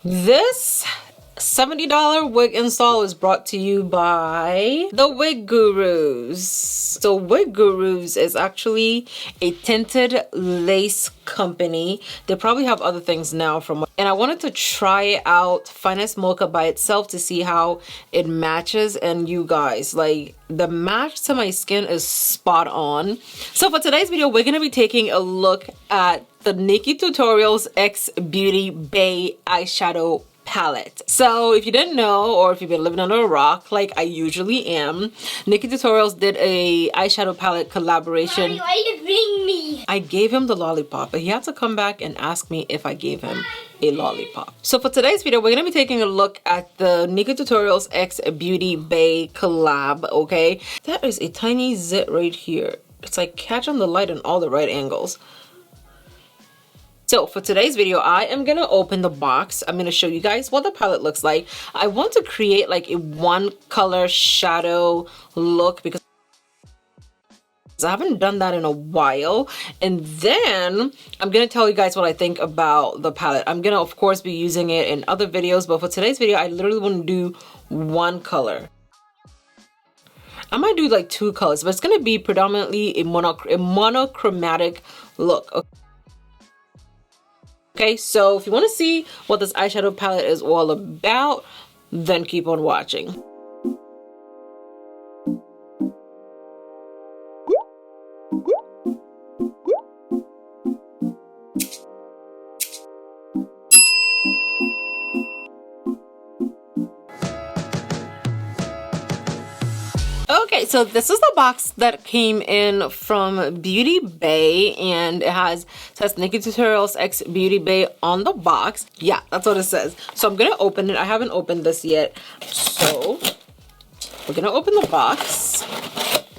This $70 wig install is brought to you by the Wig Gurus. So Wig Gurus is actually a tinted lace company. They probably have other things now and I wanted to try out Finest Mocha by itself to see how it matches, and you guys, like, the match to my skin is spot on. So for today's video, we're gonna be taking a look at the NIKKIETUTORIALS X Beauty Bay eyeshadow palette. So if you didn't know, or if you've been living under a rock like I usually am, NIKKIETUTORIALS did a eyeshadow palette collaboration. Mommy, why did you bring me? I gave him the lollipop, but he had to come back and ask me if I gave him a lollipop. So for today's video, we're gonna be taking a look at the NIKKIETUTORIALS X Beauty Bay collab, okay? That is a tiny zit right here. It's like catching the light in all the right angles. So for today's video, I am gonna open the box. I'm gonna show you guys what the palette looks like. I want to create like a one color shadow look because I haven't done that in a while. And then I'm gonna tell you guys what I think about the palette. I'm gonna of course be using it in other videos, but for today's video, I literally want to do one color. I might do like two colors, but it's gonna be predominantly a monochromatic look. Okay, so if you want to see what this eyeshadow palette is all about, then keep on watching. Okay, so this is the box that came in from Beauty Bay, and it says NIKKIETUTORIALS X Beauty Bay on the box. Yeah, that's what it says. So I'm gonna open it. I haven't opened this yet, so we're gonna open the box.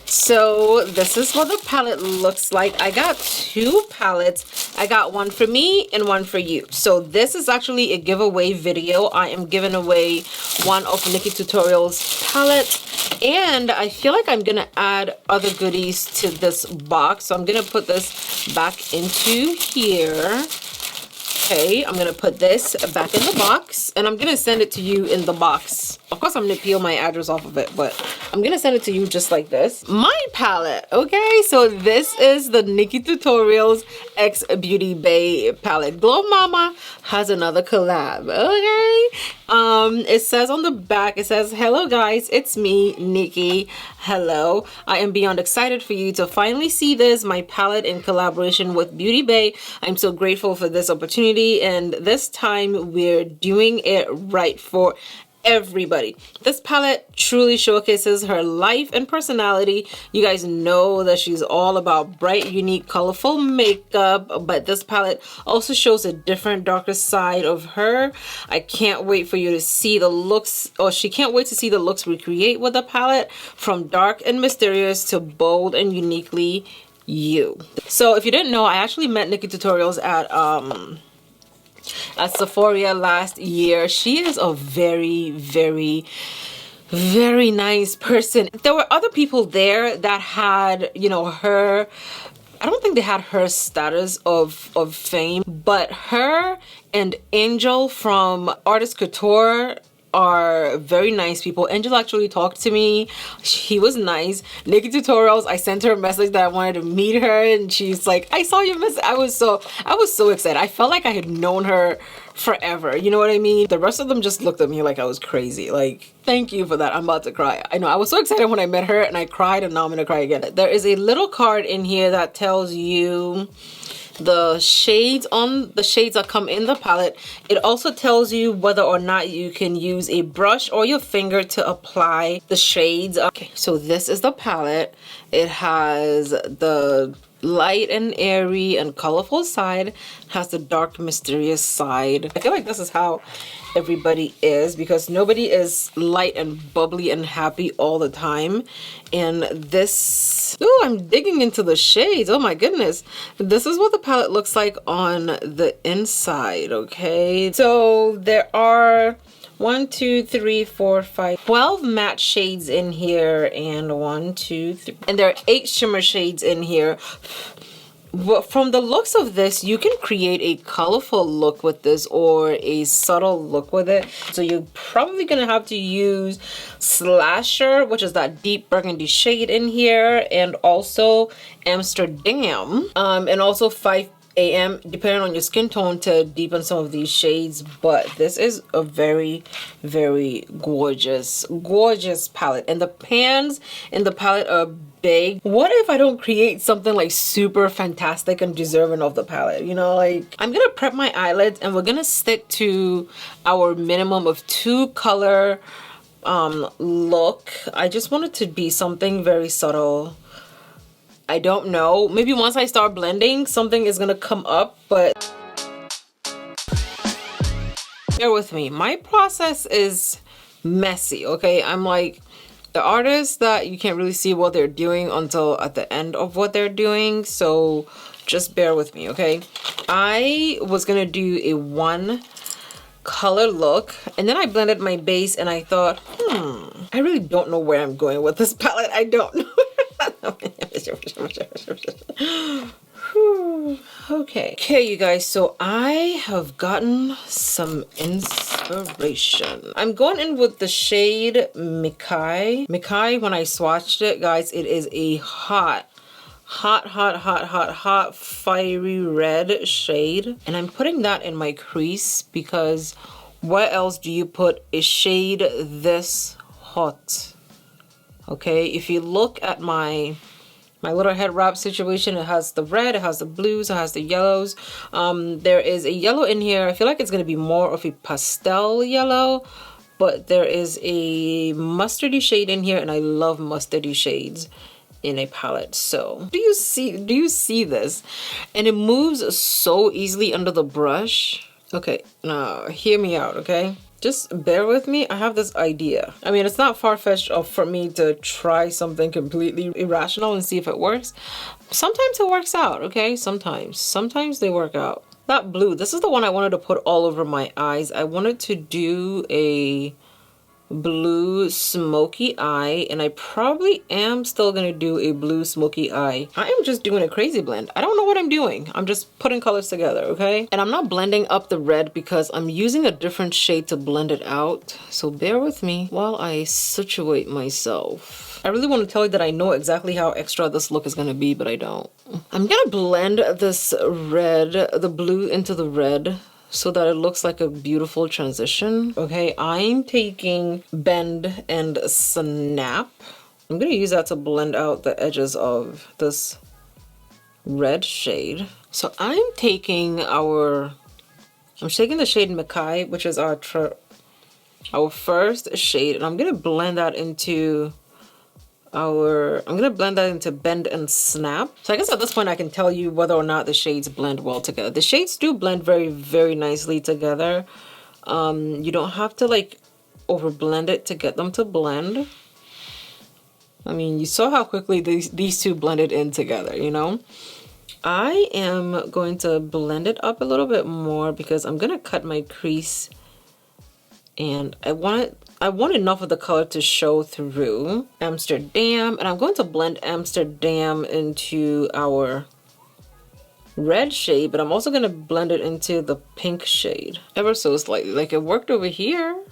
So this is what the palette looks like. I got two palettes. I got one for me and one for you. So this is actually a giveaway video. I am giving away one of NIKKIETUTORIALS palette, and I feel like I'm gonna add other goodies to this box. So I'm gonna put this back into here. Okay, I'm gonna put this back in the box, and I'm gonna send it to you in the box. Of course, I'm gonna peel my address off of it, but I'm gonna send it to you just like this. My palette, okay? So this is the NIKKIETUTORIALS X Beauty Bay palette. Glow Mama has another collab, okay? It says on the back, it says, "Hello guys, it's me, Nikki. Hello. I am beyond excited for you to finally see this, my palette in collaboration with Beauty Bay. I'm so grateful for this opportunity, and this time we're doing it right for everybody." This palette truly showcases her life and personality. You guys know that she's all about bright, unique, colorful makeup, but this palette also shows a different, darker side of her. I can't wait for you to see the looks, or she can't wait to see the looks we create with the palette, from dark and mysterious to bold and uniquely you. So if you didn't know, I actually met NIKKIETUTORIALS at Sephora last year. She is a very, very, very nice person. There were other people there that had, you know, her, I don't think they had her status of fame, but her and Angel from Artist Couture are very nice people. Angel actually talked to me. He was nice. NIKKIETUTORIALS, I sent her a message that I wanted to meet her, and she's like, "I saw your message." I was so excited. I felt like I had known her forever. You know what I mean? The rest of them just looked at me like I was crazy. Like, thank you for that. I'm about to cry. I know, I was so excited when I met her, and I cried, and now I'm gonna cry again. There is a little card in here that tells you the shades that come in the palette. It also tells you whether or not you can use a brush or your finger to apply the shades. Okay, so this is the palette. It has the light and airy and colorful side, has the dark mysterious side. I feel like this is how everybody is, because nobody is light and bubbly and happy all the time. And this, oh, I'm digging into the shades. Oh my goodness. This is what the palette looks like on the inside, okay? So there are 1, 2, 3, 4, 5, 12 matte shades in here, and 1, 2, 3, and there are 8 shimmer shades in here. But from the looks of this, you can create a colorful look with this or a subtle look with it. So you're probably gonna have to use Slasher, which is that deep burgundy shade in here, and also Amsterdam, and also 5 AM, depending on your skin tone, to deepen some of these shades. But this is a very, very gorgeous palette, and the pans in the palette are big. What if I don't create something like super fantastic and deserving of the palette? You know, like, I'm gonna prep my eyelids and we're gonna stick to our minimum of 2 color look. I just want it to be something very subtle. I don't know, maybe once I start blending something is gonna come up, but bear with me. My process is messy, okay? I'm like the artist that you can't really see what they're doing until at the end of what they're doing, so just bear with me, okay? I was gonna do a 1 color look, and then I blended my base and I thought, I really don't know where I'm going with this palette. I don't know. Okay, you guys, so I have gotten some inspiration. I'm going in with the shade Mikai. Mikai, when I swatched it, guys, it is a hot, fiery red shade. And I'm putting that in my crease because where else do you put a shade this hot? Okay, if you look at my little head wrap situation, it has the red, it has the blues, it has the yellows. There is a yellow in here. I feel like it's going to be more of a pastel yellow, but there is a mustardy shade in here, and I love mustardy shades in a palette. So do you see this? And it moves so easily under the brush. Okay, now hear me out, okay? Just bear with me. I have this idea. I mean, it's not far-fetched for me to try something completely irrational and see if it works. Sometimes it works out, okay? Sometimes they work out. That blue, this is the one I wanted to put all over my eyes. I wanted to do a blue smoky eye, and I probably am still gonna do a blue smoky eye. I am just doing a crazy blend. I don't know what I'm doing. I'm just putting colors together, okay? And I'm not blending up the red because I'm using a different shade to blend it out. So bear with me while I situate myself. I really want to tell you that I know exactly how extra this look is gonna be, but I don't. I'm gonna blend this red, the blue into the red, so that it looks like a beautiful transition. Okay, I'm taking Bend and Snap. I'm gonna use that to blend out the edges of this red shade. So I'm taking the shade Mikai, which is our first shade, and I'm gonna blend that into Bend and Snap. So I guess at this point I can tell you whether or not the shades blend well together. The shades do blend very, very nicely together. You don't have to like over blend it to get them to blend. I mean, you saw how quickly these two blended in together, you know? I am going to blend it up a little bit more because I'm gonna cut my crease, and I want enough of the color to show through. Amsterdam, and I'm going to blend Amsterdam into our red shade, but I'm also going to blend it into the pink shade ever so slightly, like it worked over here,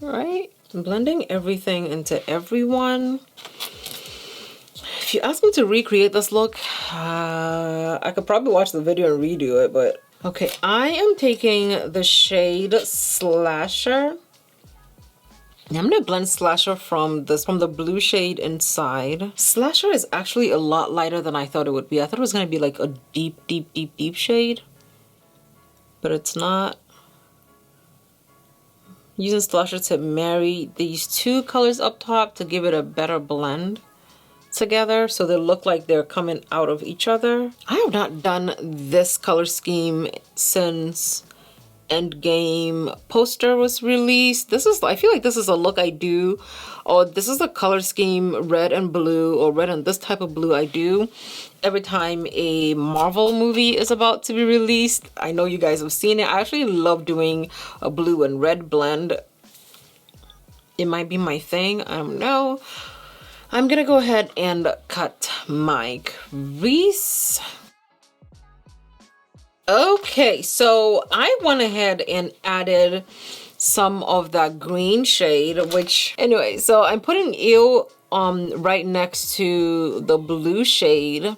right? I'm blending everything into everyone. If you ask me to recreate this look, I could probably watch the video and redo it, but okay, I am taking the shade Slasher. I'm gonna blend Slasher from the blue shade inside. Slasher is actually a lot lighter than I thought it would be. I thought it was gonna be like a deep, deep, deep, deep shade, but it's not. Using Slasher to marry these two colors up top to give it a better blend together, so they look like they're coming out of each other. I have not done this color scheme since Endgame poster was released. I feel like this is a look I do, or this is a color scheme, red and blue, or red and this type of blue I do every time a Marvel movie is about to be released. I know you guys have seen it. I actually love doing a blue and red blend. It might be my thing, I don't know. I'm gonna go ahead and cut my crease. Okay, so I went ahead and added some of that green shade, which anyway, so I'm putting Ew right next to the blue shade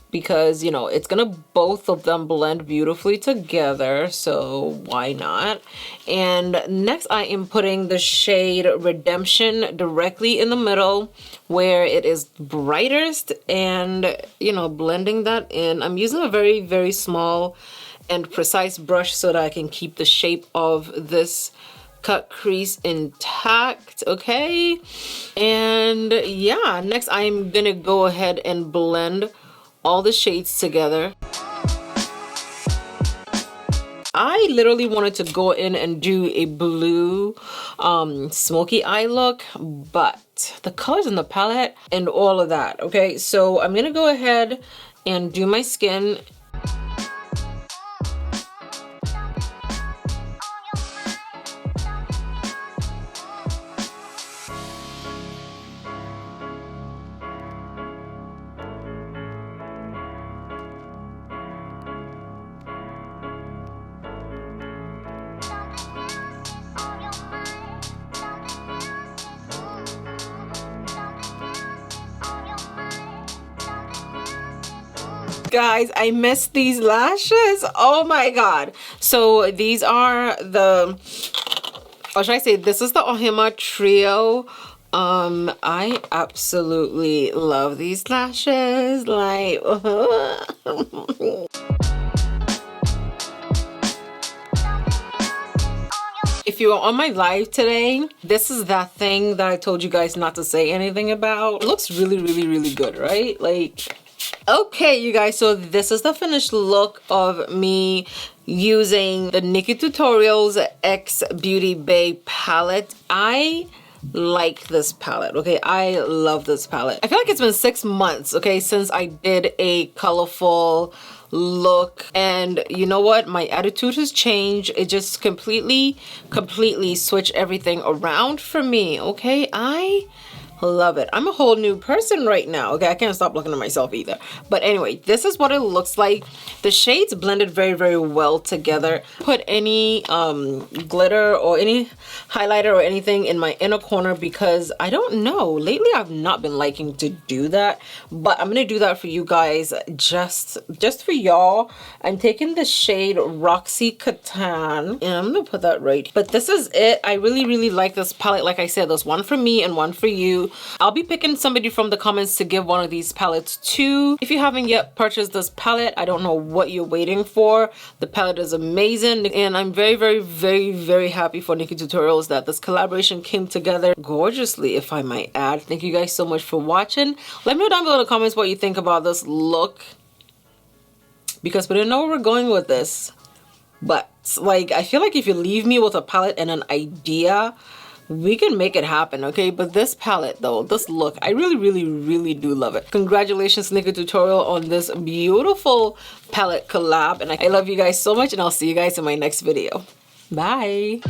because, you know, it's gonna both of them blend beautifully together, so why not? And next I am putting the shade Redemption directly in the middle where it is brightest and, you know, blending that in. I'm using a very, very small and precise brush so that I can keep the shape of this cut crease intact, okay? And yeah, next I'm gonna go ahead and blend all the shades together. I literally wanted to go in and do a blue smoky eye look, but the colors in the palette and all of that, okay? So I'm gonna go ahead and do my skin. Guys, I missed these lashes. Oh my god. So these are the, or should I say, this is the OHEMAA Trio. I absolutely love these lashes. Like, if you are on my live today, this is that thing that I told you guys not to say anything about. It looks really, really, really good, right? Like, okay, you guys, so this is the finished look of me using the NIKKIETUTORIALS X Beauty Bay palette. I like this palette, okay? I love this palette. I feel like it's been 6 months, okay, since I did a colorful look, and you know what, my attitude has changed. It just completely switched everything around for me, okay? I love it. I'm a whole new person right now, okay? I can't stop looking at myself either. But anyway, this is what it looks like. The shades blended very, very well together. Put any glitter or any highlighter or anything in my inner corner because I don't know, lately I've not been liking to do that, but I'm gonna do that for you guys, just for y'all. I'm taking the shade Roxy Catan and I'm gonna put that right. But this is it. I really, really like this palette. Like I said, there's one for me and one for you. I'll be picking somebody from the comments to give one of these palettes to. If you haven't yet purchased this palette, I don't know what you're waiting for. The palette is amazing and I'm very, very, very, very happy for NIKKIETUTORIALS that this collaboration came together gorgeously, if I might add. Thank you guys so much for watching. Let me know down below in the comments what you think about this look, because we don't know where we're going with this. But like, I feel like if you leave me with a palette and an idea, we can make it happen, okay? But this palette though, this look, I really, really, really do love it. Congratulations NIKKIETUTORIAL on this beautiful palette collab, and I love you guys so much, and I'll see you guys in my next video. Bye.